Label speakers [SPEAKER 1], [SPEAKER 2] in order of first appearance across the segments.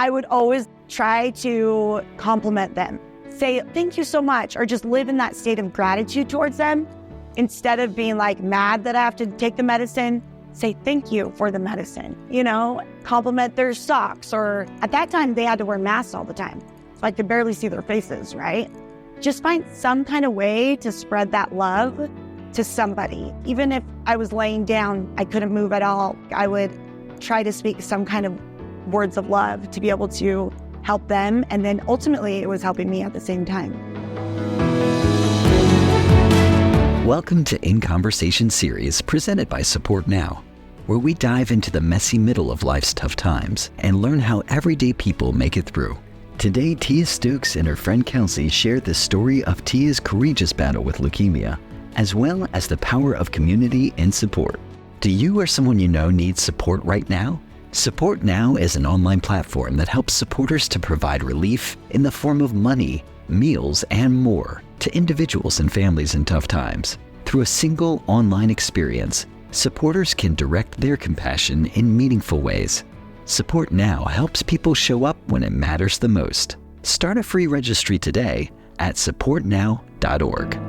[SPEAKER 1] I would always try to compliment them, say, thank you so much, or just live in that state of gratitude towards them. Instead of being like mad that I have to take the medicine, say thank you for the medicine, compliment their socks. Or at that time, they had to wear masks all the time. So I could barely see their faces, right? Just find some kind of way to spread that love to somebody. Even if I was laying down, I couldn't move at all, I would try to speak some kind of words of love to be able to help them. And then ultimately, it was helping me at the same time.
[SPEAKER 2] Welcome to In Conversation series presented by Support Now, where we dive into the messy middle of life's tough times and learn how everyday people make it through. Today, Tia Stokes and her friend Kelsey share the story of Tia's courageous battle with leukemia, as well as the power of community and support. Do you or someone you know need support right now? Support Now is an online platform that helps supporters to provide relief in the form of money, meals, and more to individuals and families in tough times. Through a single online experience, supporters can direct their compassion in meaningful ways. Support Now helps people show up when it matters the most. Start a free registry today at supportnow.org.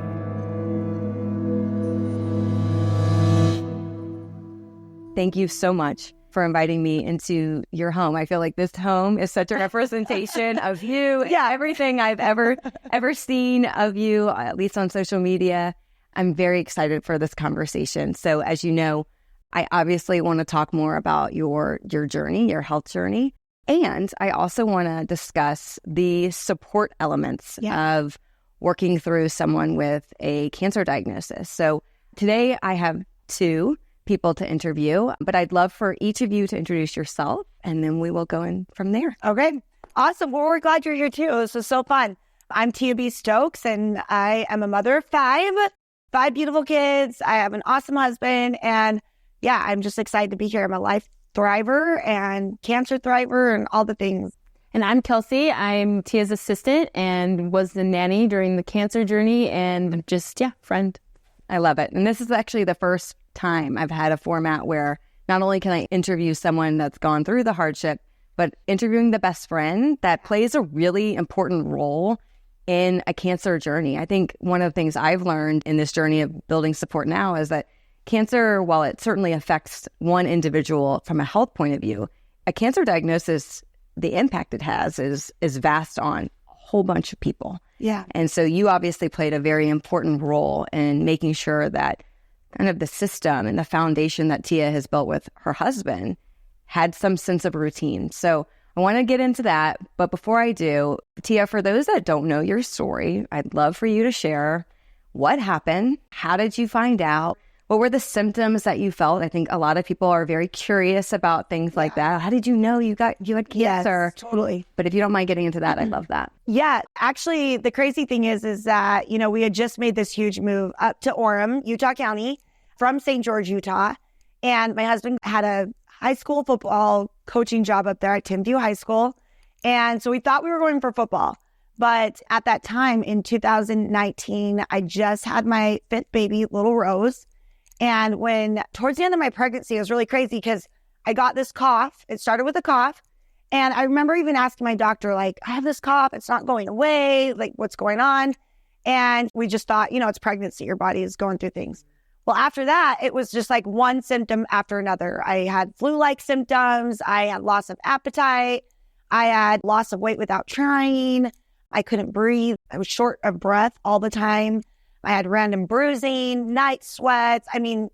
[SPEAKER 3] Thank you so much for inviting me into your home. I feel like this home is such a representation of you. Yeah, everything I've ever seen of you, at least on social media. I'm very excited for this conversation. So as you know, I obviously want to talk more about your journey, your health journey. And I also want to discuss the support elements of working through someone with a cancer diagnosis. So today I have two people to interview, but I'd love for each of you to introduce yourself, and then we will go in from there.
[SPEAKER 1] Okay, awesome. Well, we're glad you're here too. This is so fun. I'm Tia B. Stokes, and I am a mother of five beautiful kids. I have an awesome husband, and yeah, I'm just excited to be here. I'm a life thriver and cancer thriver and all the things.
[SPEAKER 4] And I'm Kelsey. I'm Tia's assistant and was the nanny during the cancer journey, and just, friend.
[SPEAKER 3] I love it. And this is actually the first time I've had a format where not only can I interview someone that's gone through the hardship, but interviewing the best friend that plays a really important role in a cancer journey. I think one of the things I've learned in this journey of building Support Now is that cancer, while it certainly affects one individual from a health point of view, a cancer diagnosis, the impact it has is vast on a whole bunch of people.
[SPEAKER 1] Yeah.
[SPEAKER 3] And so you obviously played a very important role in making sure that kind of the system and the foundation that Tia has built with her husband had some sense of routine. So I want to get into that. But before I do, Tia, for those that don't know your story, I'd love for you to share what happened. How did you find out? What were the symptoms that you felt? I think a lot of people are very curious about things like that. How did you know you had cancer?
[SPEAKER 1] Yes, totally.
[SPEAKER 3] But if you don't mind getting into that, I'd love that.
[SPEAKER 1] Yeah, actually, the crazy thing is that, we had just made this huge move up to Orem, Utah County, from St. George, Utah. And my husband had a high school football coaching job up there at Timview High School. And so we thought we were going for football. But at that time in 2019, I just had my fifth baby, little Rose. And towards the end of my pregnancy, it was really crazy because I got this cough. It started with a cough. And I remember even asking my doctor, I have this cough. It's not going away. What's going on? And we just thought, it's pregnancy. Your body is going through things. Well, after that, it was just one symptom after another. I had flu-like symptoms. I had loss of appetite. I had loss of weight without trying. I couldn't breathe. I was short of breath all the time. I had random bruising, night sweats.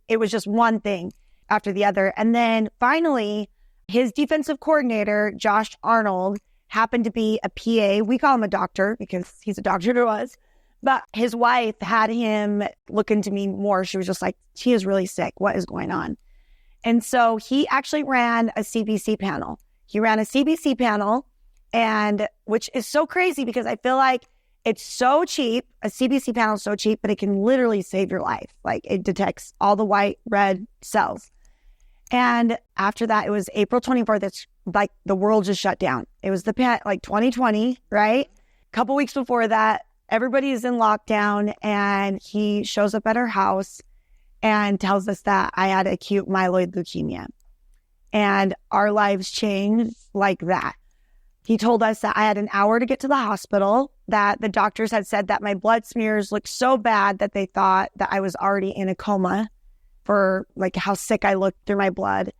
[SPEAKER 1] It was just one thing after the other. And then finally, his defensive coordinator, Josh Arnold, happened to be a PA. We call him a doctor because he's a doctor to us. But his wife had him look into me more. She was just like, she is really sick. What is going on? And so he actually ran a CBC panel. And which is so crazy because I feel like it's so cheap. A CBC panel is so cheap, but it can literally save your life. It detects all the white, red cells. And after that, it was April 24th. It's the world just shut down. It was 2020, right? A couple weeks before that, everybody is in lockdown, and he shows up at our house and tells us that I had acute myeloid leukemia. And our lives changed like that. He told us that I had an hour to get to the hospital, that the doctors had said that my blood smears looked so bad that they thought that I was already in a coma for like how sick I looked through my blood.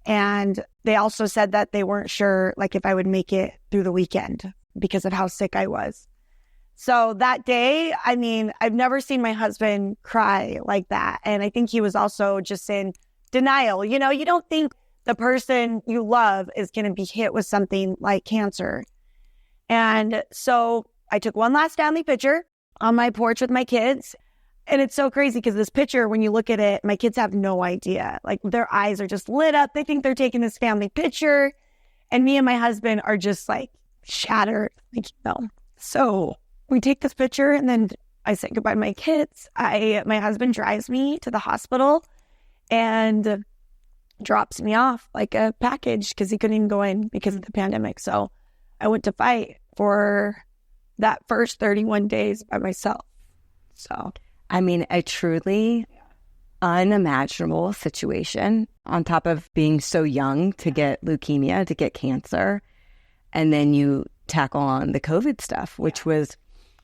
[SPEAKER 1] And they also said that they weren't sure like if I would make it through the weekend because of how sick I was. So that day, I mean, I've never seen my husband cry like that. And I think he was also just in denial. You know, you don't think the person you love is going to be hit with something like cancer. And so I took one last family picture on my porch with my kids. And it's so crazy because this picture, when you look at it, my kids have no idea. Like their eyes are just lit up. They think they're taking this family picture. And me and my husband are just like shattered. Like, you know. So we take this picture and then I say goodbye to my kids. My husband drives me to the hospital and drops me off like a package because he couldn't even go in because of the pandemic. So I went to fight for that first 31 days by myself. So,
[SPEAKER 3] I mean, a truly unimaginable situation on top of being so young to get leukemia, to get cancer. And then you tackle on the COVID stuff, which was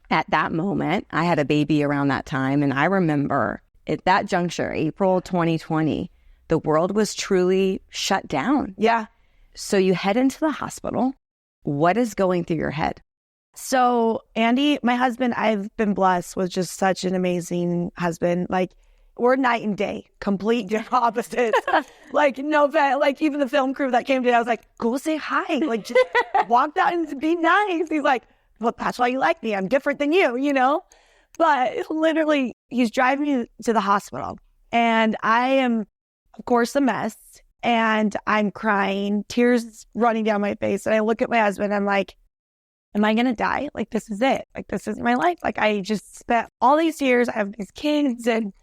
[SPEAKER 3] at that moment, I had a baby around that time. And I remember at that juncture, April 2020, the world was truly shut down.
[SPEAKER 1] Yeah.
[SPEAKER 3] So you head into the hospital. What is going through your head?
[SPEAKER 1] So Andy, my husband, I've been blessed with just such an amazing husband. Like we're night and day, complete opposites. Like like even the film crew that came today, I was like, go say hi. Like just walk out and be nice. He's like, well, that's why you like me. I'm different than you, you know? But literally, he's driving me to the hospital. And I am, of course, a mess. And I'm crying, tears running down my face. And I look at my husband, I'm like, am I going to die? Like, this is it. Like, this is my life. Like, I just spent all these years, I have these kids, and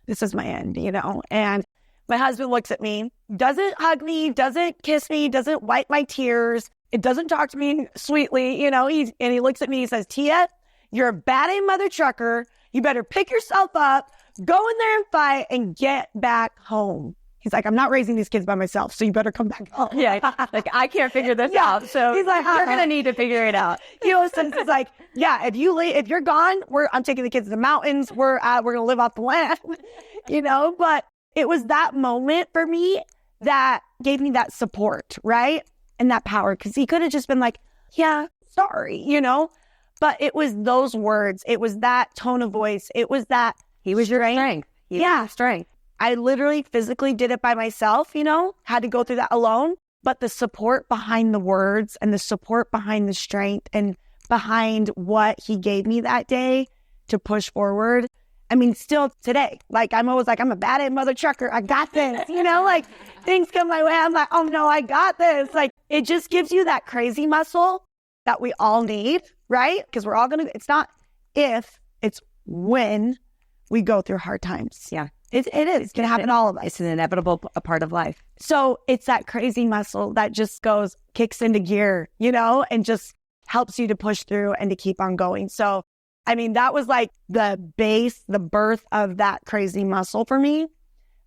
[SPEAKER 1] this is my end, you know? And my husband looks at me, doesn't hug me, doesn't kiss me, doesn't wipe my tears. It doesn't talk to me sweetly, you know? And he looks at me, he says, Tia, you're a bad A mother trucker. You better pick yourself up, go in there and fight, and get back home. He's like, I'm not raising these kids by myself, so you better come back home.
[SPEAKER 3] Yeah, like I can't figure this out. So
[SPEAKER 1] he's like,
[SPEAKER 3] you're gonna need to figure it out.
[SPEAKER 1] You know, so he's like, yeah, if you're gone, I'm taking the kids to the mountains. We're gonna live off the land, you know. But it was that moment for me that gave me that support, right, and that power, because he could have just been like, yeah, sorry, you know. But it was those words. It was that tone of voice. It was that
[SPEAKER 3] he was your strength. He was your strength.
[SPEAKER 1] I literally physically did it by myself, you know, had to go through that alone. But the support behind the words and the support behind the strength and behind what he gave me that day to push forward. I mean, still today, like I'm always like, I'm a bad A mother trucker. I got this, you know, like things come my way. I'm like, oh no, I got this. Like it just gives you that crazy muscle that we all need, right? Because we're all it's not if, it's when we go through hard times.
[SPEAKER 3] Yeah.
[SPEAKER 1] It is. It's going to happen to all of us.
[SPEAKER 3] It's an inevitable part of life.
[SPEAKER 1] So it's that crazy muscle that just kicks into gear, you know, and just helps you to push through and to keep on going. So, I mean, that was like the base, the birth of that crazy muscle for me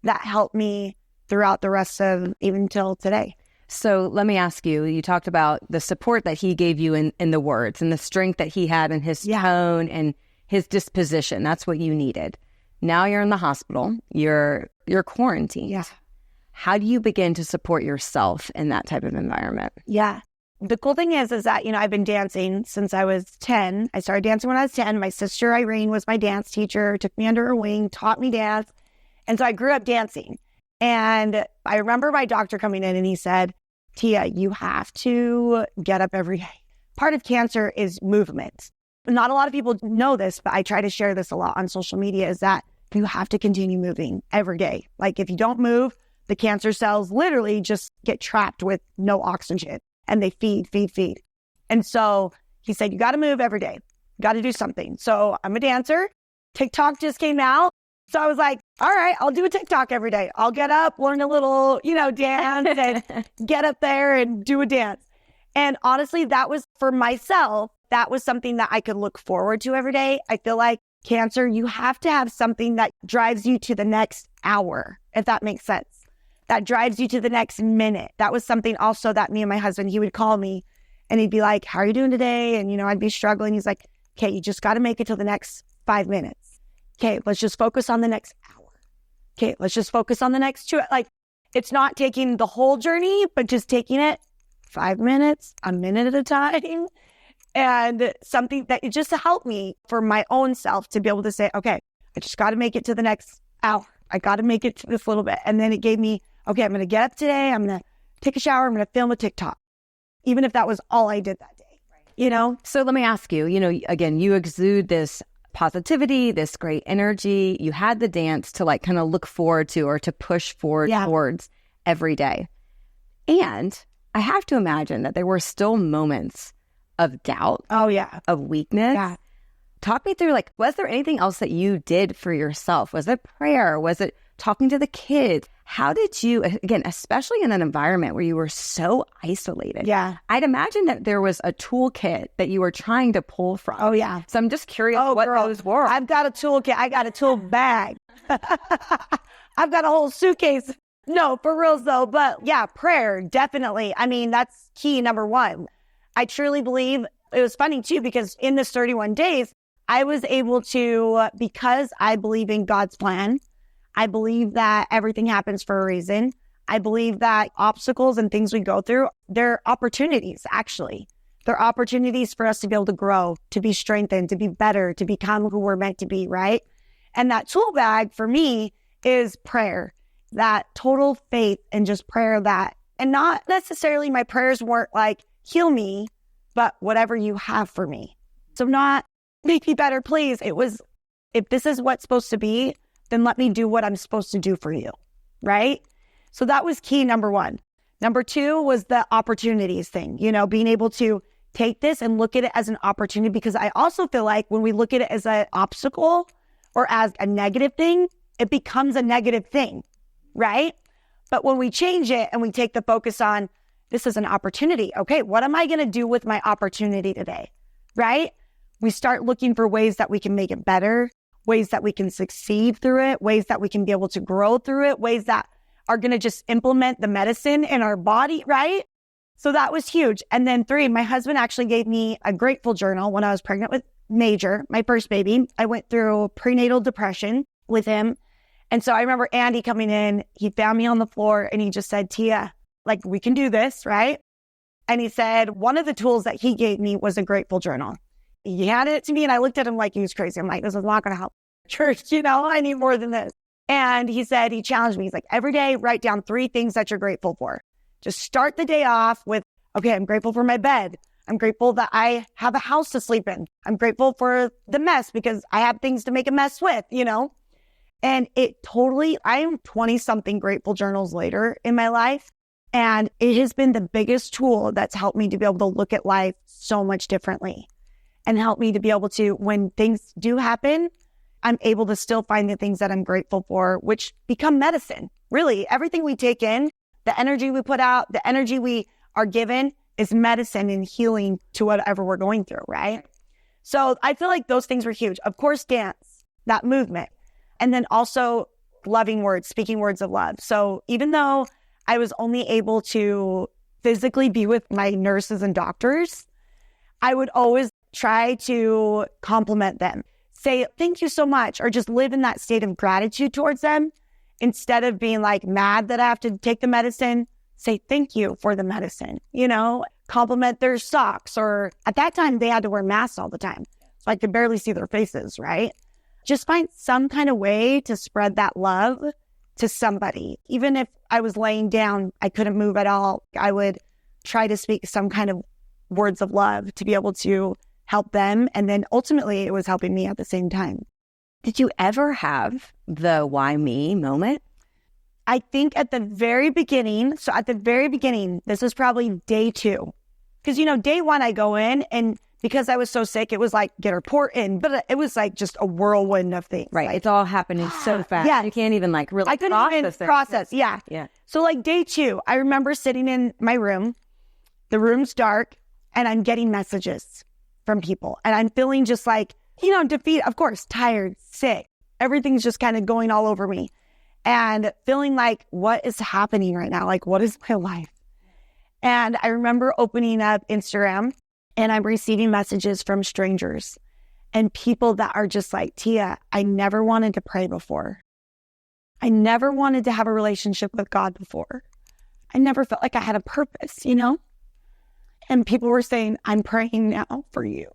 [SPEAKER 1] that helped me throughout the rest of even till today.
[SPEAKER 3] So let me ask you, you talked about the support that he gave you in the words and the strength that he had in his tone and his disposition. That's what you needed. Now you're in the hospital, you're quarantined.
[SPEAKER 1] Yeah.
[SPEAKER 3] How do you begin to support yourself in that type of environment?
[SPEAKER 1] Yeah. The cool thing is that, you know, I've been dancing since I was 10. I started dancing when I was 10. My sister Irene was my dance teacher, took me under her wing, taught me dance. And so I grew up dancing. And I remember my doctor coming in and he said, Tia, you have to get up every day. Part of cancer is movement. Not a lot of people know this, but I try to share this a lot on social media, is that you have to continue moving every day. Like if you don't move, the cancer cells literally just get trapped with no oxygen and they feed. And so he said, you got to move every day. You got to do something. So I'm a dancer. TikTok just came out. So I was like, all right, I'll do a TikTok every day. I'll get up, learn a little, you know, dance and get up there and do a dance. And honestly, that was for myself. That was something that I could look forward to every day. I feel like cancer, you have to have something that drives you to the next hour, if that makes sense. That drives you to the next minute. That was something also that me and my husband, he would call me And he'd be like, how are you doing today? And, I'd be struggling. He's like, okay, you just got to make it till the next 5 minutes. Okay, let's just focus on the next hour. Okay, let's just focus on the next 2. Like, it's not taking the whole journey, but just taking it 5 minutes, a minute at a time. And something that just to help me for my own self to be able to say, okay, I just got to make it to the next hour. I got to make it to this little bit. And then it gave me, okay, I'm going to get up today. I'm going to take a shower. I'm going to film a TikTok, even if that was all I did that day,
[SPEAKER 3] So let me ask you, again, you exude this positivity, this great energy. You had the dance to like kind of look forward to or to push forward towards every day. And I have to imagine that there were still moments of doubt.
[SPEAKER 1] Oh, yeah.
[SPEAKER 3] Of weakness.
[SPEAKER 1] Yeah.
[SPEAKER 3] Talk me through, like, was there anything else that you did for yourself? Was it prayer? Was it talking to the kids? How did you, again, especially in an environment where you were so isolated?
[SPEAKER 1] Yeah.
[SPEAKER 3] I'd imagine that there was a toolkit that you were trying to pull from.
[SPEAKER 1] Oh, yeah.
[SPEAKER 3] So I'm just curious what those were.
[SPEAKER 1] I've got a toolkit. I got a tool bag. I've got a whole suitcase. No, for reals though. But yeah, prayer, definitely. I mean, that's key number one. I truly believe it was funny too, because in this 31 days, I was able to, because I believe in God's plan. I believe that everything happens for a reason. I believe that obstacles and things we go through, they're opportunities, actually. They're opportunities for us to be able to grow, to be strengthened, to be better, to become who we're meant to be, right? And that tool bag for me is prayer, that total faith and just prayer that, and not necessarily my prayers weren't like, heal me, but whatever you have for me. So not make me better, please. It was, if this is what's supposed to be, then let me do what I'm supposed to do for you, right? So that was key, number one. Number two was the opportunities thing, being able to take this and look at it as an opportunity, because I also feel like when we look at it as an obstacle or as a negative thing, it becomes a negative thing, right? But when we change it and we take the focus on, this is an opportunity. Okay, what am I going to do with my opportunity today, right? We start looking for ways that we can make it better, ways that we can succeed through it, ways that we can be able to grow through it, ways that are going to just implement the medicine in our body, right? So that was huge. And then 3, my husband actually gave me a grateful journal when I was pregnant with Major, my first baby. I went through prenatal depression with him. And so I remember Andy coming in, he found me on the floor and he just said, Tia, like, we can do this, right? And he said, one of the tools that he gave me was a grateful journal. He handed it to me and I looked at him like he was crazy. I'm like, this is not going to help church, I need more than this. And he said, he challenged me. He's like, every day, write down 3 things that you're grateful for. Just start the day off with, okay, I'm grateful for my bed. I'm grateful that I have a house to sleep in. I'm grateful for the mess because I have things to make a mess with, And it totally, I am 20 something grateful journals later in my life. And it has been the biggest tool that's helped me to be able to look at life so much differently and help me to be able to, when things do happen, I'm able to still find the things that I'm grateful for, which become medicine. Really, everything we take in, the energy we put out, the energy we are given is medicine and healing to whatever we're going through, right? So I feel like those things were huge. Of course, dance, that movement, and then also loving words, speaking words of love. So even though I was only able to physically be with my nurses and doctors, I would always try to compliment them, say, thank you so much, or just live in that state of gratitude towards them. Instead of being like mad that I have to take the medicine, say thank you for the medicine, compliment their socks. Or at that time, they had to wear masks all the time. So I could barely see their faces, right? Just find some kind of way to spread that love to somebody. Even if I was laying down, I couldn't move at all, I would try to speak some kind of words of love to be able to help them. And then ultimately, it was helping me at the same time.
[SPEAKER 3] Did you ever have the why me moment?
[SPEAKER 1] I think at the very beginning, this was probably day 2. Because, day 1, I go in and because I was so sick, it was like, get a report in. But it was like just a whirlwind of things.
[SPEAKER 3] Right. It's all happening so fast.
[SPEAKER 1] Yeah.
[SPEAKER 3] You can't even really
[SPEAKER 1] I couldn't even process. Yeah.
[SPEAKER 3] Yeah.
[SPEAKER 1] So like day 2, I remember sitting in my room. The room's dark and I'm getting messages from people. And I'm feeling just like, defeated, of course, tired, sick. Everything's just kind of going all over me. And feeling like, what is happening right now? Like, what is my life? And I remember opening up Instagram and I'm receiving messages from strangers and people that are just like, Tia, I never wanted to pray before. I never wanted to have a relationship with God before. I never felt like I had a purpose, you know? And people were saying, I'm praying now for you.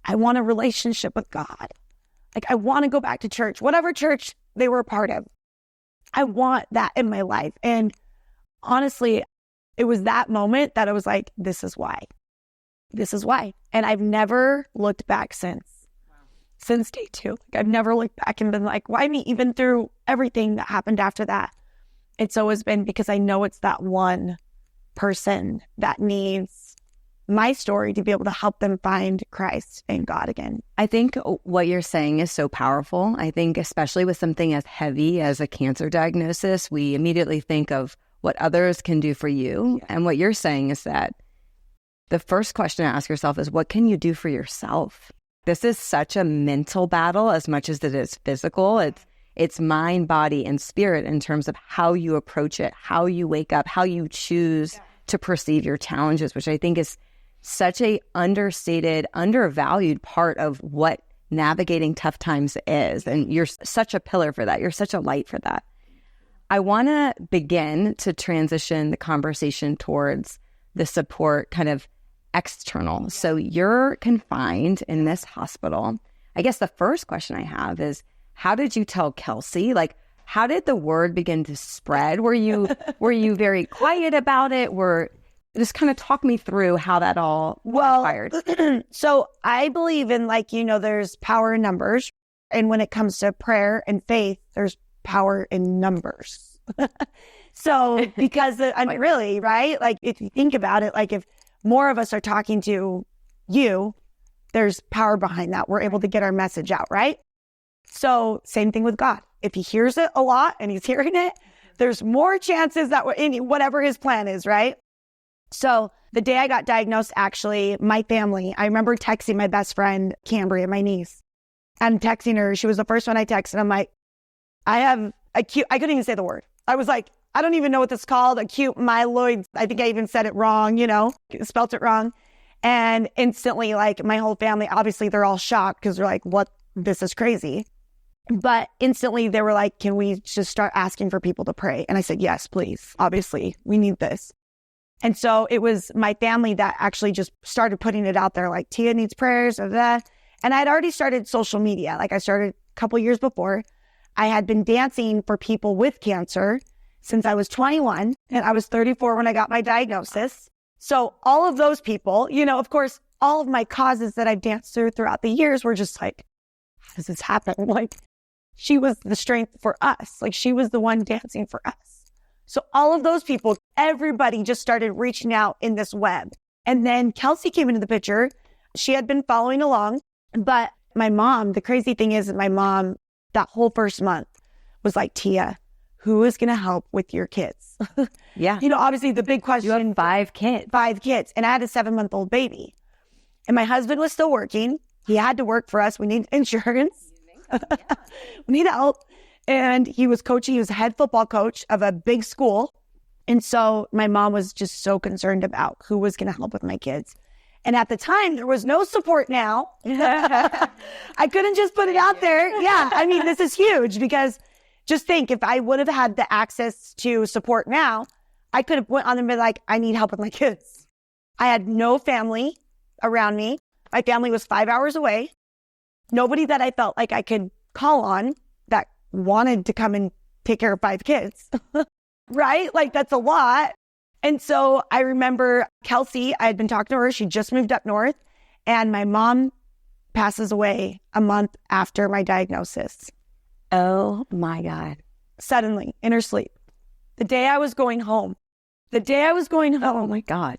[SPEAKER 1] I want a relationship with God. Like, I want to go back to church, whatever church they were a part of. I want that in my life. And honestly, it was that moment that I was like, this is why. This is why. And I've never looked back since day 2. Like, I've never looked back and been like, why me? Even through everything that happened after that. It's always been because I know it's that one person that needs my story to be able to help them find Christ and God again.
[SPEAKER 3] I think what you're saying is so powerful. I think especially with something as heavy as a cancer diagnosis, we immediately think of what others can do for you. Yeah. And what you're saying is that the first question to ask yourself is, what can you do for yourself? This is such a mental battle as much as it is physical. It's mind, body, and spirit in terms of how you approach it, how you wake up, how you choose to perceive your challenges, which I think is such a understated, undervalued part of what navigating tough times is. And you're such a pillar for that. You're such a light for that. I want to begin to transition the conversation towards the support kind of external. So you're confined in this hospital. I guess the first question I have is, how did you tell Kelsey? Like, how did the word begin to spread? Were you very quiet about it? Just kind of talk me through how that all transpired.
[SPEAKER 1] So I believe in, like, there's power in numbers. And when it comes to prayer and faith, there's power in numbers. So because, I mean, really, right? Like, if you think about it, like, if more of us are talking to you, there's power behind that. We're able to get our message out, right? So same thing with God. If he hears it a lot and he's hearing it, there's more chances that whatever his plan is, right? So the day I got diagnosed, actually, my family, I remember texting my best friend, Cambria, my niece. I'm texting her. She was the first one I texted. I'm like, I have acute, I couldn't even say the word. I was like, I don't even know what this is called. Acute myeloid. I think I even said it wrong, spelt it wrong. And instantly, like, my whole family, obviously they're all shocked because they're like, what? This is crazy. But instantly they were like, can we just start asking for people to pray? And I said, yes, please. Obviously, we need this. And so it was my family that actually just started putting it out there, like, Tia needs prayers or that. And I'd already started social media. Like, I started a couple years before. I had been dancing for people with cancer since I was 21 and I was 34 when I got my diagnosis. So all of those people, of course, all of my causes that I've danced throughout the years were just like, how does this happen? Like, she was the strength for us. Like, she was the one dancing for us. So all of those people, everybody just started reaching out in this web. And then Kelsey came into the picture. She had been following along. But my mom, the crazy thing is that my mom, that whole first month was like, Tia, who is going to help with your kids?
[SPEAKER 3] Yeah.
[SPEAKER 1] Obviously the big question.
[SPEAKER 3] You have 5 kids.
[SPEAKER 1] 5 kids. And I had a 7-month-old baby. And my husband was still working. He had to work for us. We need insurance. We need help. And he was coaching. He was head football coach of a big school. And so my mom was just so concerned about who was going to help with my kids. And at the time, there was no support now. I couldn't just put it out there. Yeah. I mean, this is huge because just think, if I would have had the access to support now, I could have went on and been like, I need help with my kids. I had no family around me. My family was 5 hours away. Nobody that I felt like I could call on that wanted to come and take care of 5 kids, right? Like, that's a lot. And so I remember Kelsey, I had been talking to her. She just moved up north and my mom passes away a month after my diagnosis.
[SPEAKER 3] Oh my God.
[SPEAKER 1] Suddenly in her sleep. The day I was going home. Oh
[SPEAKER 3] my God.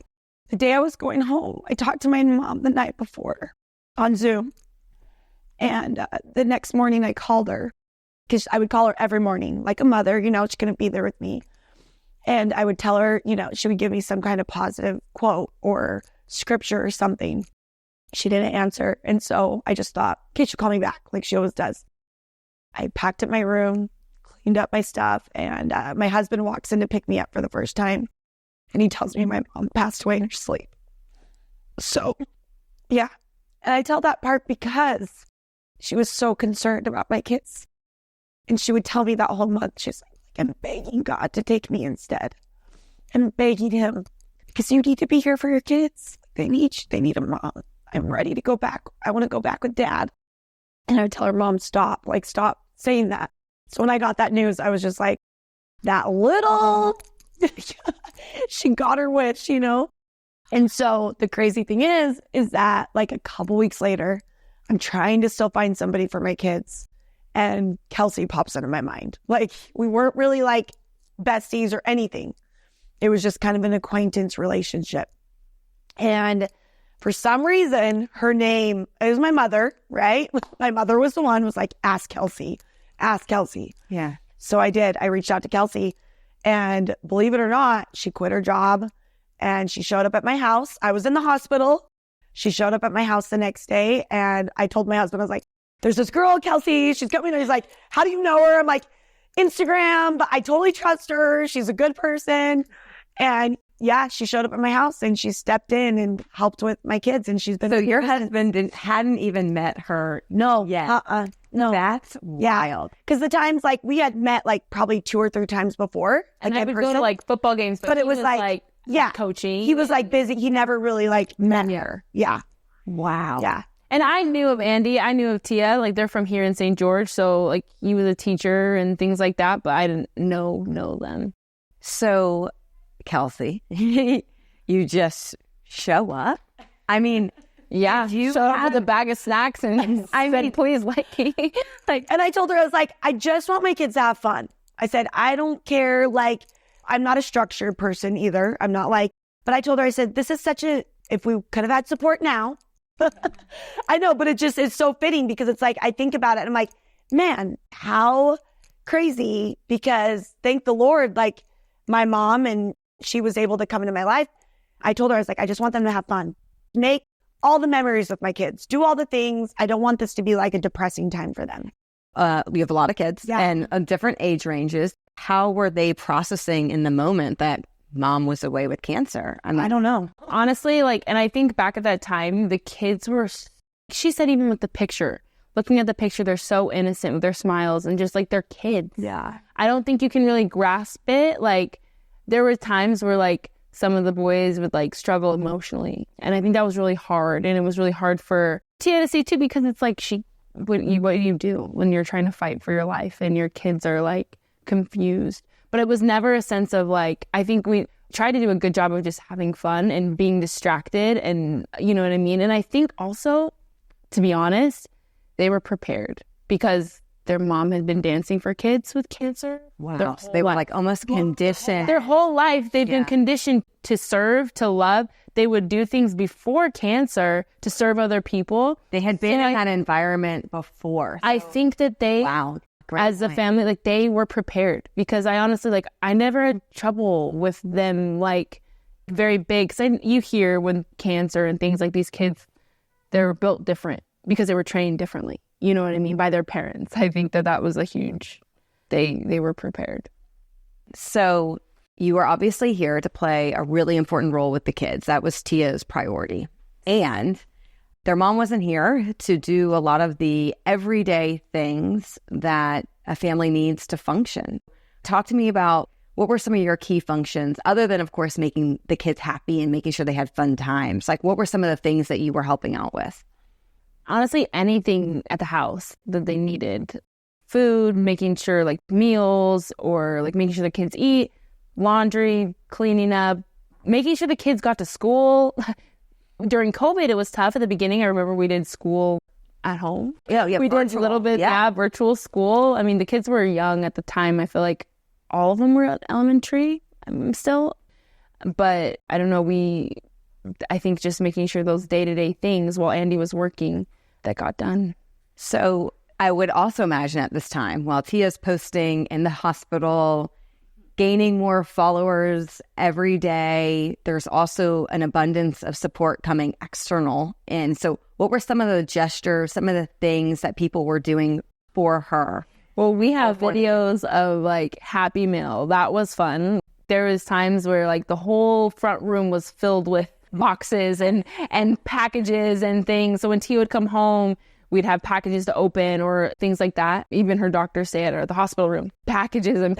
[SPEAKER 1] The day I was going home, I talked to my mom the night before on Zoom. And the next morning I called her because I would call her every morning, like a mother, she's going to be there with me. And I would tell her, she would give me some kind of positive quote or scripture or something. She didn't answer. And so I just thought, okay, she'll call me back like she always does. I packed up my room, cleaned up my stuff, and my husband walks in to pick me up for the first time. And he tells me my mom passed away in her sleep. So, yeah. And I tell that part because she was so concerned about my kids. And she would tell me that whole month, she's like, I'm begging God to take me instead. I'm begging him, because you need to be here for your kids. They need a mom. I'm ready to go back. I want to go back with dad. And I would tell her, Mom, stop saying that. So when I got that news, I was just like, that little, she got her wish, you know? And so the crazy thing is that like a couple weeks later, I'm trying to still find somebody for my kids. And Kelsey pops into my mind. Like, we weren't really like besties or anything. It was just kind of an acquaintance relationship. And for some reason, her name, it was my mother, right? My mother was the one who was like, ask Kelsey.
[SPEAKER 3] Yeah.
[SPEAKER 1] So I did. I reached out to Kelsey, and believe it or not, she quit her job and she showed up at my house. I was in the hospital. She showed up at my house the next day, and I told my husband, I was like, there's this girl, Kelsey. She's coming. And he's like, how do you know her? I'm like, Instagram, but I totally trust her. She's a good person. And yeah, she showed up at my house and she stepped in and helped with my kids. And she's been.
[SPEAKER 3] So your husband hadn't even met her.
[SPEAKER 1] No.
[SPEAKER 3] Yet.
[SPEAKER 1] No.
[SPEAKER 3] That's wild.
[SPEAKER 1] Because the times like we had met like probably 2 or 3 times before.
[SPEAKER 4] And
[SPEAKER 1] like,
[SPEAKER 4] I would go to like football games, but
[SPEAKER 1] it was like yeah,
[SPEAKER 4] coaching.
[SPEAKER 1] He was like busy. He never really like met her. Yeah.
[SPEAKER 3] Wow.
[SPEAKER 1] Yeah.
[SPEAKER 4] And I knew of Andy. I knew of Tia. Like, they're from here in St. George. So like he was a teacher and things like that, but I didn't know them.
[SPEAKER 3] So, Kelsey, you just show up. I mean,
[SPEAKER 4] yeah,
[SPEAKER 3] you
[SPEAKER 4] showed up with a bag of snacks and said, please like me.
[SPEAKER 1] Like, and I told her, I was like, I just want my kids to have fun. I said, I don't care. Like, I'm not a structured person either. I'm not like, but I told her, I said, this is such a, if we could have had support now. I know, but it's so fitting because it's like, I think about it and I'm like, man, how crazy, because thank the Lord, like my mom, and she was able to come into my life. I told her, I was like, I just want them to have fun, make all the memories with my kids, do all the things. I don't want this to be like a depressing time for them.
[SPEAKER 3] We have a lot of kids and different age ranges. How were they processing in the moment that mom was away with cancer?
[SPEAKER 1] I don't know.
[SPEAKER 4] Honestly, like, and I think back at that time, the kids were, she said, even with the picture, looking at the picture, they're so innocent with their smiles and just like they're kids.
[SPEAKER 1] Yeah.
[SPEAKER 4] I don't think you can really grasp it. Like, there were times where like some of the boys would like struggle emotionally. And I think that was really hard. And it was really hard for Tia to see too, because it's like what do you do when you're trying to fight for your life and your kids are like confused? But it was never a sense of like, I think we tried to do a good job of just having fun and being distracted, and you know what I mean? And I think also, to be honest, they were prepared because their mom had been dancing for kids with cancer.
[SPEAKER 3] Wow. So they were like almost conditioned.
[SPEAKER 4] Their whole life, they've been conditioned to serve, to love. They would do things before cancer to serve other people.
[SPEAKER 3] They had been in that environment before.
[SPEAKER 4] I think that they...
[SPEAKER 3] Wow.
[SPEAKER 4] As a family, like they were prepared, because I honestly, like, I never had trouble with them, like very big. Cause you hear when cancer and things like these kids, they're built different because they were trained differently. You know what I mean? By their parents. I think that was a huge, they were prepared.
[SPEAKER 3] So you were obviously here to play a really important role with the kids. That was Tia's priority. And their mom wasn't here to do a lot of the everyday things that a family needs to function. Talk to me about what were some of your key functions, other than, of course, making the kids happy and making sure they had fun times. Like, what were some of the things that you were helping out with?
[SPEAKER 4] Honestly, anything at the house that they needed. Food, making sure like meals, or like making sure the kids eat, laundry, cleaning up, making sure the kids got to school. During COVID, it was tough at the beginning. I remember we did school at home.
[SPEAKER 3] Yeah,
[SPEAKER 4] we did a little bit, virtual school. I mean, the kids were young at the time. I feel like all of them were at elementary still. But I don't know, I think just making sure those day-to-day things while Andy was working, that got done.
[SPEAKER 3] So I would also imagine at this time, while Tia's posting in the hospital, gaining more followers every day, there's also an abundance of support coming external. And so what were some of the gestures, some of the things that people were doing for her?
[SPEAKER 4] Well, we have videos of like Happy Meal. That was fun. there was times where like the whole front room was filled with boxes and packages and things. So when Tia would come home, we'd have packages to open or things like that. Even her doctor stay at her the hospital room, packages and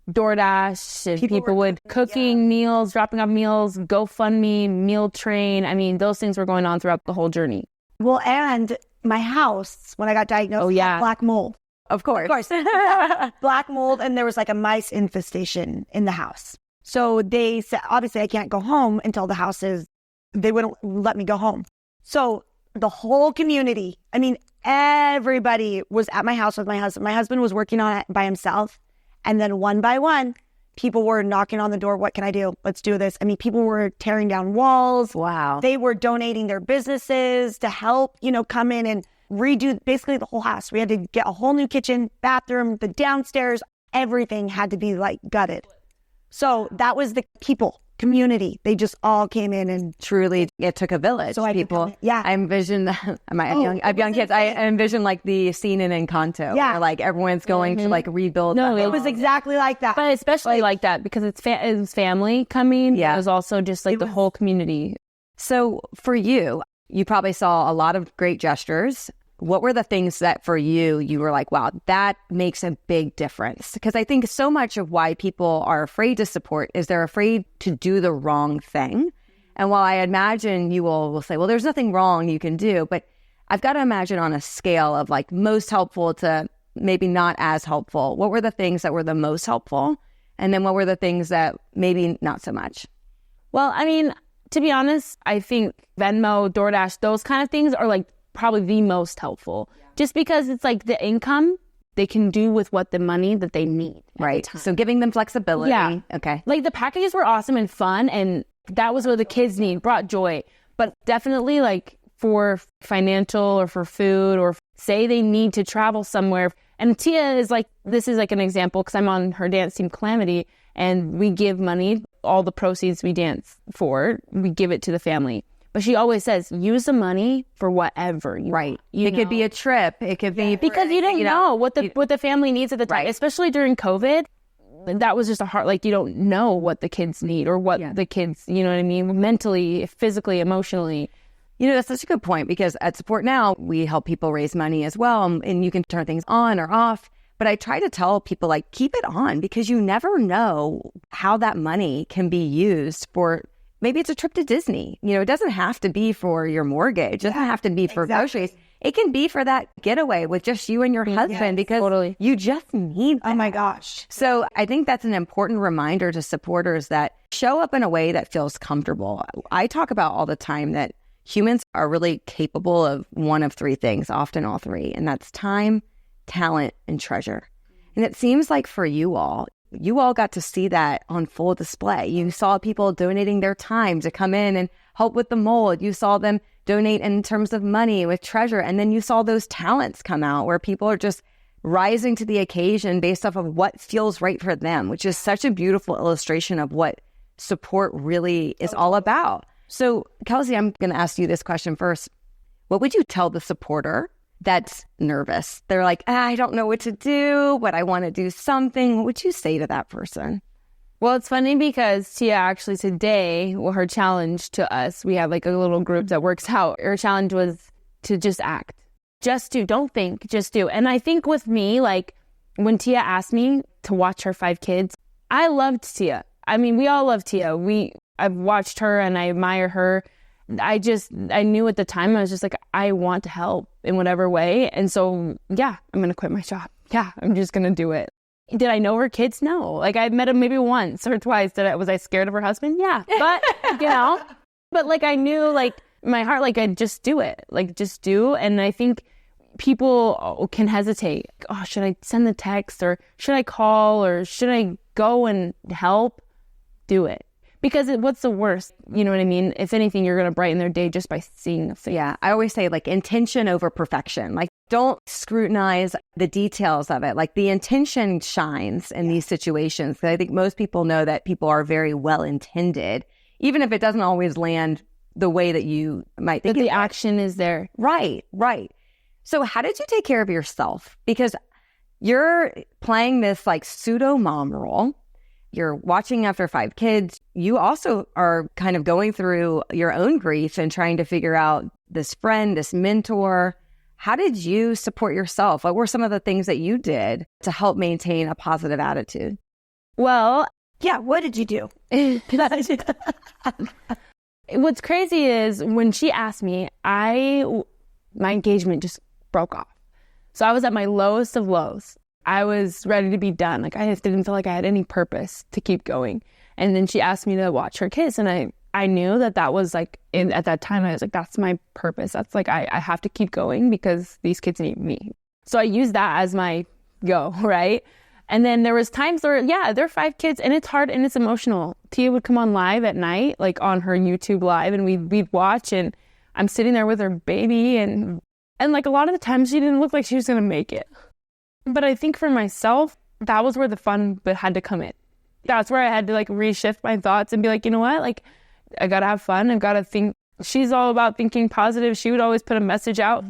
[SPEAKER 4] DoorDash. And people would cooking meals, dropping off meals, GoFundMe, meal train. I mean, those things were going on throughout the whole journey.
[SPEAKER 1] Well, and my house, when I got diagnosed, had black mold.
[SPEAKER 3] Of course.
[SPEAKER 1] Black mold, and there was like a mice infestation in the house. So they said, obviously I can't go home until they wouldn't let me go home. So the whole community, I mean, everybody was at my house with my husband. My husband was working on it by himself. And then one by one, people were knocking on the door. What can I do? Let's do this. I mean, people were tearing down walls.
[SPEAKER 3] Wow.
[SPEAKER 1] They were donating their businesses to help, come in and redo basically the whole house. We had to get a whole new kitchen, bathroom, the downstairs, everything had to be like gutted. So that was the community. They just all came in and
[SPEAKER 3] truly, it took a village.
[SPEAKER 1] So I
[SPEAKER 3] envision, I have young kids. I envision like the scene in Encanto, where like everyone's going to like rebuild.
[SPEAKER 1] No, it was exactly like that.
[SPEAKER 4] But especially like that because it was family coming. Yeah. It was also just like the whole community.
[SPEAKER 3] So for you probably saw a lot of great gestures. What were the things that for you were like, wow, that makes a big difference? Because I think so much of why people are afraid to support is they're afraid to do the wrong thing. And while I imagine you all will say, well, there's nothing wrong you can do, but I've got to imagine on a scale of like most helpful to maybe not as helpful. What were the things that were the most helpful? And then what were the things that maybe not so much?
[SPEAKER 4] Well, I mean, to be honest, I think Venmo, DoorDash, those kind of things are like probably the most helpful, just because it's like the income they can do with what the money that they need.
[SPEAKER 3] Right. So giving them flexibility.
[SPEAKER 4] Yeah.
[SPEAKER 3] Okay.
[SPEAKER 4] Like the packages were awesome and fun, and that was what the kids need, brought joy. But definitely like for financial or for food, or say they need to travel somewhere. And Tia is like, this is like an example because I'm on her dance team Calamity, and we give money, all the proceeds we dance for, we give it to the family. But she always says, use the money for whatever you want.
[SPEAKER 3] It could be a trip. It could be
[SPEAKER 4] because you don't know what the family needs at the time, especially during COVID. That was just a hard, like you don't know what the kids need or what the kids, you know what I mean, mentally, physically, emotionally.
[SPEAKER 3] You know, that's such a good point because at Support Now, we help people raise money as well. And you can turn things on or off. But I try to tell people, like, keep it on because you never know how that money can be used for. Maybe it's a trip to Disney. You know, it doesn't have to be for your mortgage. It doesn't have to be for groceries. It can be for that getaway with just you and your husband because you just need that.
[SPEAKER 1] Oh my gosh.
[SPEAKER 3] So I think that's an important reminder to supporters that show up in a way that feels comfortable. I talk about all the time that humans are really capable of one of three things, often all three, and that's time, talent, and treasure. And it seems like for you all got to see that on full display. You saw people donating their time to come in and help with the mold. You saw them donate in terms of money with treasure. And then you saw those talents come out where people are just rising to the occasion based off of what feels right for them, which is such a beautiful illustration of what support really is all about. So, Kelsey, I'm going to ask you this question first. What would you tell the supporter that's nervous? They're like, I don't know what to do, but I want to do something. What would you say to that person?
[SPEAKER 4] Well, it's funny because Tia actually today, her challenge to us, we have like a little group that works out. Her challenge was to just act. Just do. Don't think. Just do. And I think with me, like when Tia asked me to watch her 5 kids, I loved Tia. I mean, we all love Tia. I've watched her and I admire her. I knew at the time, I was just like, I want to help in whatever way. And so, yeah, I'm going to quit my job. Yeah, I'm just going to do it. Did I know her kids? No. Like I met them maybe once or twice. Was I scared of her husband? Yeah. But, but like I knew like in my heart, like I'd just do it. Like just do. And I think people can hesitate. Oh, should I send the text or should I call or should I go and help? Do it. Because what's the worst? You know what I mean? If anything, you're going to brighten their day just by seeing a face.
[SPEAKER 3] Yeah, I always say like intention over perfection. Like don't scrutinize the details of it. Like the intention shines in these situations. Because I think most people know that people are very well intended, even if it doesn't always land the way that you might think.
[SPEAKER 4] But the action is there.
[SPEAKER 3] Right. So how did you take care of yourself? Because you're playing this like pseudo mom role. You're watching after 5 kids. You also are kind of going through your own grief and trying to figure out this friend, this mentor. How did you support yourself? What were some of the things that you did to help maintain a positive attitude?
[SPEAKER 4] Well,
[SPEAKER 1] Yeah, what did you do?
[SPEAKER 4] what's crazy is when she asked me, my engagement just broke off. So I was at my lowest of lows. I was ready to be done. Like, I just didn't feel like I had any purpose to keep going. And then she asked me to watch her kids. And I knew that was like, at that time, I was like, that's my purpose. That's like, I have to keep going because these kids need me. So I used that as my go, right? And then there was times where, yeah, there are 5 kids and it's hard and it's emotional. Tia would come on live at night, like on her YouTube live, and we'd watch, and I'm sitting there with her baby, and like a lot of the times she didn't look like she was going to make it. But I think for myself, that was where the fun had to come in. That's where I had to like reshift my thoughts and be like, you know what? Like, I got to have fun. I've got to think. She's all about thinking positive. She would always put a message out.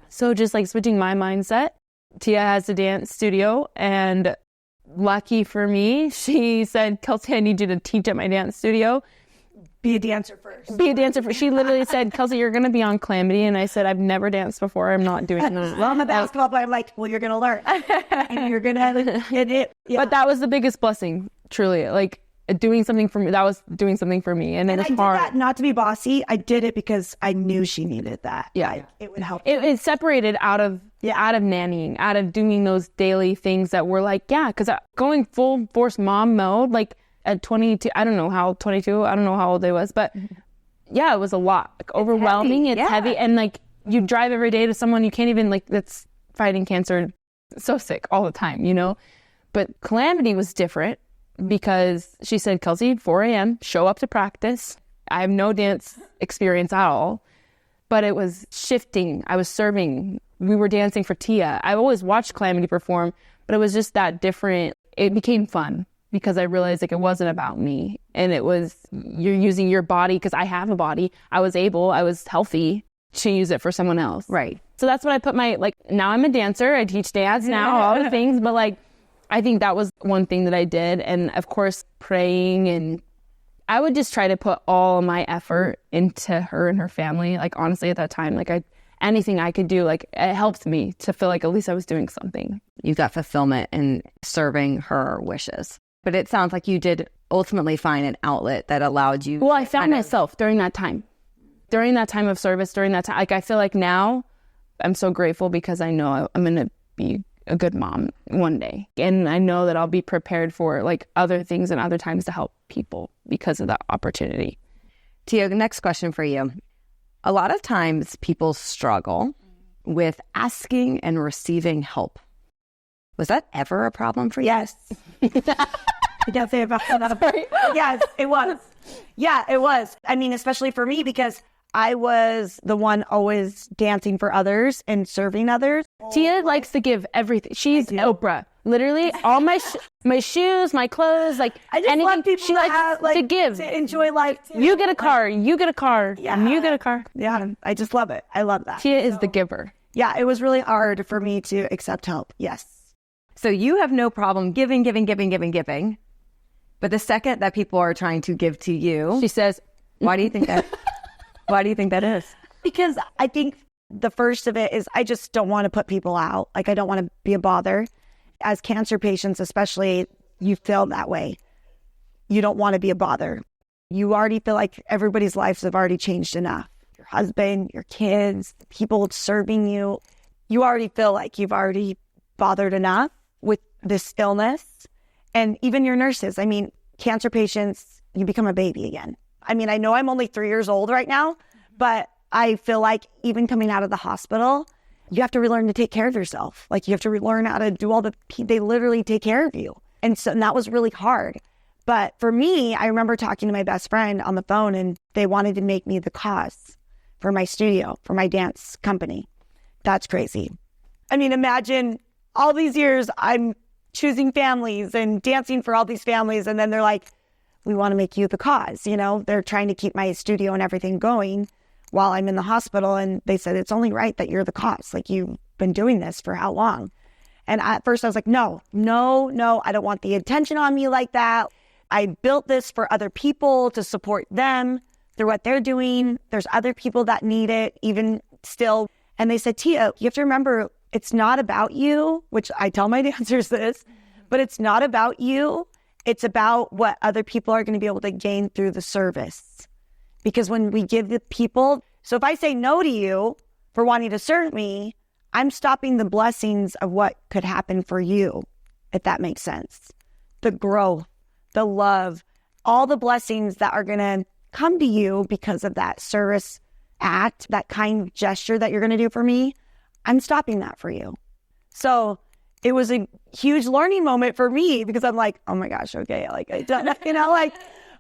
[SPEAKER 4] So just like switching my mindset. Tia has a dance studio, and lucky for me, she said, Kelsey, I need you to teach at my dance studio.
[SPEAKER 1] Be a dancer first.
[SPEAKER 4] Be a dancer first. She literally said, Kelsey, you're going to be on Calamity. And I said, I've never danced before. I'm not doing that.
[SPEAKER 1] Well, I'm a basketball player. I'm like, well, you're going to learn. And you're going to get it. Yeah.
[SPEAKER 4] But that was the biggest blessing, truly. Like, doing something for me. That was doing something for me. And it was
[SPEAKER 1] I did
[SPEAKER 4] hard.
[SPEAKER 1] that not to be bossy. I did it because I knew she needed that.
[SPEAKER 4] Yeah.
[SPEAKER 1] Like, it would help.
[SPEAKER 4] It separated out of nannying, out of doing those daily things that were like, yeah, because going full force mom mode, like at 22, I don't know how old I was, but yeah, it was a lot. Like, overwhelming. It's heavy. And like, you drive every day to someone you can't even, like, that's fighting cancer, so sick all the time, you know? But Calamity was different because she said, Kelsey, 4 a.m., show up to practice. I have no dance experience at all, but it was shifting. I was serving. We were dancing for Tia. I always watched Calamity perform, but it was just that different. It became fun because I realized like it wasn't about me, and it was, you're using your body, because I have a body. I was healthy to use it for someone else.
[SPEAKER 3] Right.
[SPEAKER 4] So that's what I put now I'm a dancer. I teach dance now, all the things, but like, I think that was one thing that I did. And of course, praying, and I would just try to put all my effort into her and her family. Like, honestly, at that time, like, anything I could do, like, it helped me to feel like at least I was doing something.
[SPEAKER 3] You got fulfillment in serving her wishes. But it sounds like you did ultimately find an outlet that allowed you.
[SPEAKER 4] Well, I found myself during that time of service, during that time. Like, I feel like now I'm so grateful because I know I'm going to be a good mom one day. And I know that I'll be prepared for like other things and other times to help people because of that opportunity.
[SPEAKER 3] Tia, next question for you. A lot of times people struggle with asking and receiving help. Was that ever a problem for you?
[SPEAKER 1] Yes. I can't say about that. Yes, it was. Yeah, it was. I mean, especially for me, because I was the one always dancing for others and serving others.
[SPEAKER 4] Tia likes to give everything. She's Oprah. Literally, all my shoes, my clothes, like
[SPEAKER 1] I just
[SPEAKER 4] anything.
[SPEAKER 1] want people
[SPEAKER 4] she likes
[SPEAKER 1] to
[SPEAKER 4] give.
[SPEAKER 1] to enjoy life too.
[SPEAKER 4] You get a car. You get a car.
[SPEAKER 1] Yeah.
[SPEAKER 4] And you get a car.
[SPEAKER 1] Yeah, I just love it. I love that.
[SPEAKER 4] Tia is the giver.
[SPEAKER 1] Yeah, it was really hard for me to accept help. Yes.
[SPEAKER 3] So you have no problem giving. But the second that people are trying to give to you,
[SPEAKER 4] She says,
[SPEAKER 3] why do you think that? Why do you think that is?
[SPEAKER 1] Because I think the first of it is I just don't want to put people out. Like, I don't want to be a bother. As cancer patients, especially, you feel that way. You don't want to be a bother. You already feel like everybody's lives have already changed enough. Your husband, your kids, people serving you. You already feel like you've already bothered enough with this illness. And even your nurses. I mean, cancer patients, you become a baby again. I mean, I know I'm only 3 years old right now, but I feel like even coming out of the hospital, you have to relearn to take care of yourself. Like, you have to relearn how to do they literally take care of you. And that was really hard. But for me, I remember talking to my best friend on the phone, and they wanted to make me the cause for my studio, for my dance company. That's crazy. I mean, imagine all these years I'm choosing families and dancing for all these families, and then they're like, we want to make you the cause. You know, they're trying to keep my studio and everything going while I'm in the hospital. And they said, it's only right that you're the cause. Like, you've been doing this for how long? And at first I was like, no, I don't want the attention on me like that. I built this for other people to support them through what they're doing. There's other people that need it even still. And they said, Tia, you have to remember, it's not about you, which I tell my dancers this, but it's not about you. It's about what other people are going to be able to gain through the service. Because when we give the people, so if I say no to you for wanting to serve me, I'm stopping the blessings of what could happen for you, if that makes sense. The growth, the love, all the blessings that are going to come to you because of that service act, that kind gesture that you're going to do for me, I'm stopping that for you. So it was a huge learning moment for me because I'm like, oh my gosh, okay, like, I don't, like,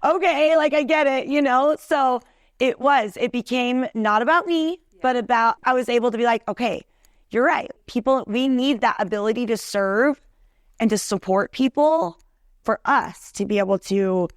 [SPEAKER 1] okay, like I get it, So it became not about me, but about, I was able to be like, okay, you're right. People, we need that ability to serve and to support people for us to be able to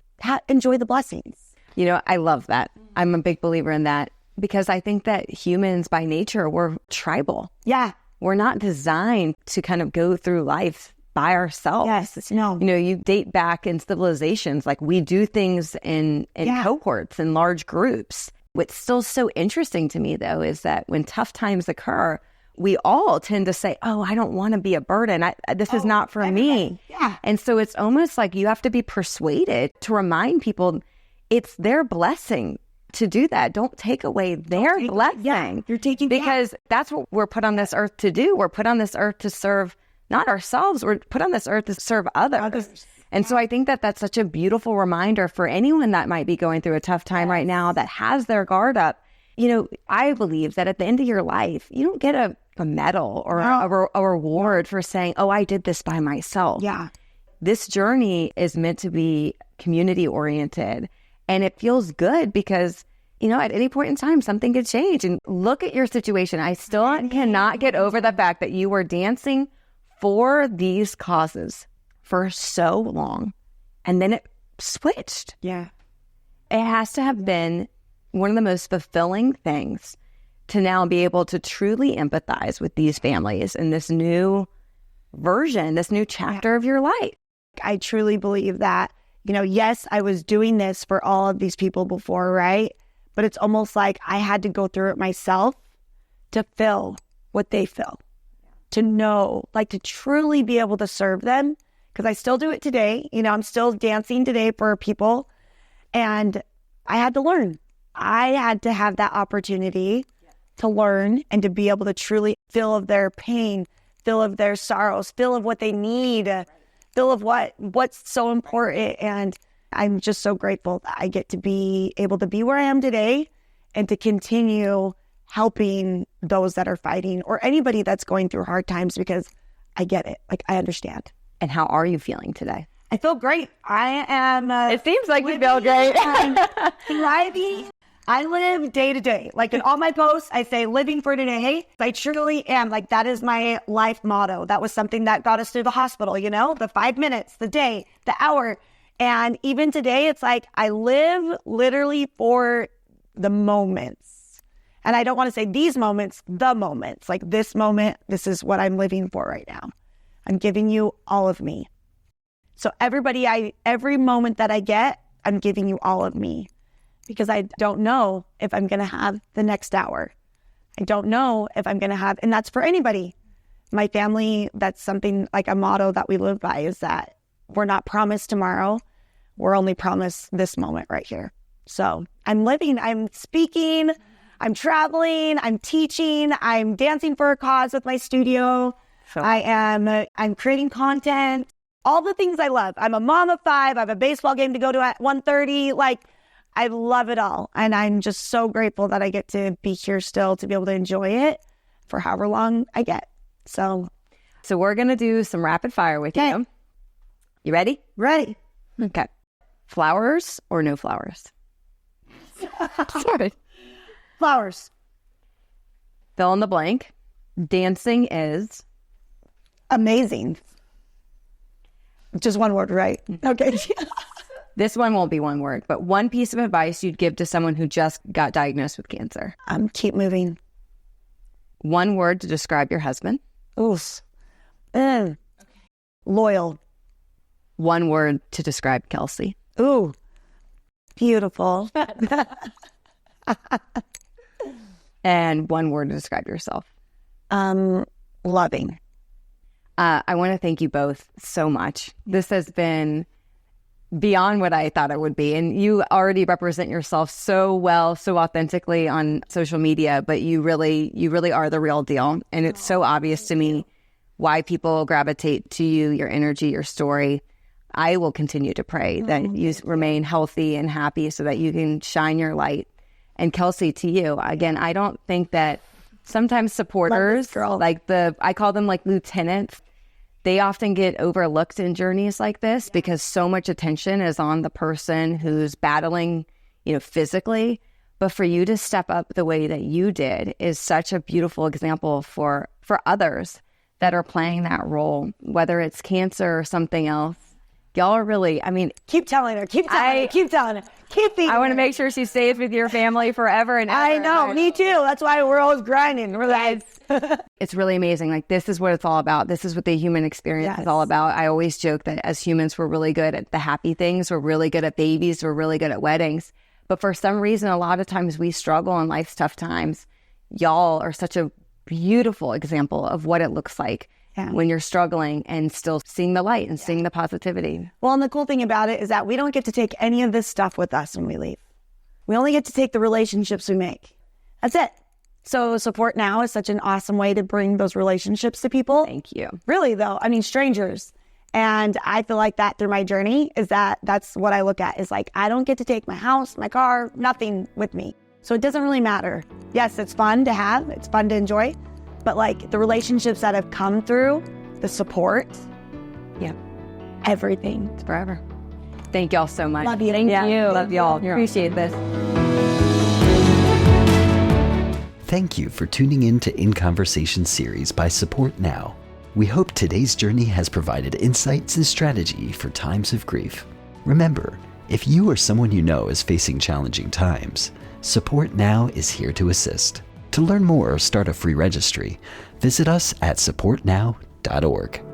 [SPEAKER 1] enjoy the blessings.
[SPEAKER 3] I love that. I'm a big believer in that because I think that humans by nature, we're tribal.
[SPEAKER 1] Yeah.
[SPEAKER 3] We're not designed to kind of go through life by ourselves.
[SPEAKER 1] Yes, no.
[SPEAKER 3] You date back in civilizations, like we do things in cohorts, in large groups. What's still so interesting to me, though, is that when tough times occur, we all tend to say, oh, I don't want to be a burden. This is not for me.
[SPEAKER 1] Yeah.
[SPEAKER 3] And so it's almost like you have to be persuaded to remind people it's their blessing to do that. Don't take away their blessing.
[SPEAKER 1] Yeah, you're taking
[SPEAKER 3] because that's what we're put on this earth to do. We're put on this earth to serve not ourselves. We're put on this earth to serve others. And so I think that that's such a beautiful reminder for anyone that might be going through a tough time right now that has their guard up. I believe that at the end of your life, you don't get a medal or a reward for saying, oh, I did this by myself.
[SPEAKER 1] Yeah.
[SPEAKER 3] This journey is meant to be community oriented. And it feels good because, at any point in time, something could change. And look at your situation. I still cannot get over the fact that you were dancing for these causes for so long. And then it switched.
[SPEAKER 1] Yeah.
[SPEAKER 3] It has to have been one of the most fulfilling things to now be able to truly empathize with these families in this new version, this new chapter of your life.
[SPEAKER 1] I truly believe that, yes, I was doing this for all of these people before, right? But it's almost like I had to go through it myself to feel what they feel, to know, like to truly be able to serve them. Because I still do it today. I'm still dancing today for people. And I had to learn. I had to have that opportunity to learn and to be able to truly feel of their pain, feel of their sorrows, feel of what they need, feel of what's so important. And I'm just so grateful that I get to be able to be where I am today and to continue helping those that are fighting or anybody that's going through hard times because I get it. Like, I understand.
[SPEAKER 3] And how are you feeling today?
[SPEAKER 1] I feel great. I am.
[SPEAKER 3] It seems like you feel great.
[SPEAKER 1] Thriving. I live day to day. Like in all my posts, I say living for today. I truly am. Like that is my life motto. That was something that got us through the hospital, the 5 minutes, the day, the hour. And even today, it's like I live literally for the moments. And I don't want to say these moments, the moments. Like this moment, this is what I'm living for right now. I'm giving you all of me. So every moment that I get, I'm giving you all of me. Because I don't know if I'm going to have the next hour. I don't know if I'm going to have, and that's for anybody. My family, that's something like a motto that we live by is that we're not promised tomorrow. We're only promised this moment right here. So I'm living, I'm speaking, I'm traveling, I'm teaching, I'm dancing for a cause with my studio.
[SPEAKER 3] So,
[SPEAKER 1] I'm creating content, all the things I love. I'm a mom of 5. I have a baseball game to go to at 1:30. Like, I love it all. And I'm just so grateful that I get to be here still to be able to enjoy it for however long I get. So
[SPEAKER 3] we're going to do some rapid fire with you. You ready?
[SPEAKER 1] Ready.
[SPEAKER 3] Okay. Flowers or no flowers? Sorry.
[SPEAKER 1] Flowers.
[SPEAKER 3] Fill in the blank. Dancing is?
[SPEAKER 1] Amazing. Just one word, right? Okay.
[SPEAKER 3] This one won't be one word, but one piece of advice you'd give to someone who just got diagnosed with cancer.
[SPEAKER 1] Keep moving.
[SPEAKER 3] One word to describe your husband.
[SPEAKER 1] Oof. Loyal.
[SPEAKER 3] One word to describe Kelsey.
[SPEAKER 1] Ooh, beautiful.
[SPEAKER 3] And one word to describe yourself.
[SPEAKER 1] Loving.
[SPEAKER 3] I want to thank you both so much. This has been beyond what I thought it would be. And you already represent yourself so well, so authentically on social media, but you really are the real deal. And it's so obvious to me why people gravitate to you, your energy, your story. I will continue to pray that you remain healthy and happy so that you can shine your light. And Kelsey, to you, again, I don't think that sometimes supporters, I call them like lieutenants, they often get overlooked in journeys like this because so much attention is on the person who's battling, physically. But for you to step up the way that you did is such a beautiful example for others that are playing that role, whether it's cancer or something else. Y'all are really,
[SPEAKER 1] keep telling her, keep telling her.
[SPEAKER 3] I want to make sure she stays with your family forever and ever.
[SPEAKER 1] I know, me too. That's why we're always grinding. We're like,
[SPEAKER 3] it's really amazing. Like, this is what it's all about. This is what the human experience is all about. I always joke that as humans, we're really good at the happy things. We're really good at babies. We're really good at weddings. But for some reason, a lot of times we struggle in life's tough times. Y'all are such a beautiful example of what it looks like when you're struggling and still seeing the light and seeing the positivity.
[SPEAKER 1] Well, and the cool thing about it is that we don't get to take any of this stuff with us when we leave. We only get to take the relationships we make. That's it. So Support Now is such an awesome way to bring those relationships to people.
[SPEAKER 3] Thank you.
[SPEAKER 1] Really, though, strangers. And I feel like that through my journey is that's what I look at is like, I don't get to take my house, my car, nothing with me. So it doesn't really matter. Yes, it's fun to have. It's fun to enjoy. But like the relationships that have come through, the support, everything.
[SPEAKER 3] It's forever. Thank y'all so much.
[SPEAKER 1] Love you. Thank you.
[SPEAKER 3] Love y'all. Appreciate this.
[SPEAKER 2] Thank you for tuning in to In Conversation series by Support Now. We hope today's journey has provided insights and strategy for times of grief. Remember, if you or someone you know is facing challenging times, Support Now is here to assist. To learn more or start a free registry, visit us at supportnow.org.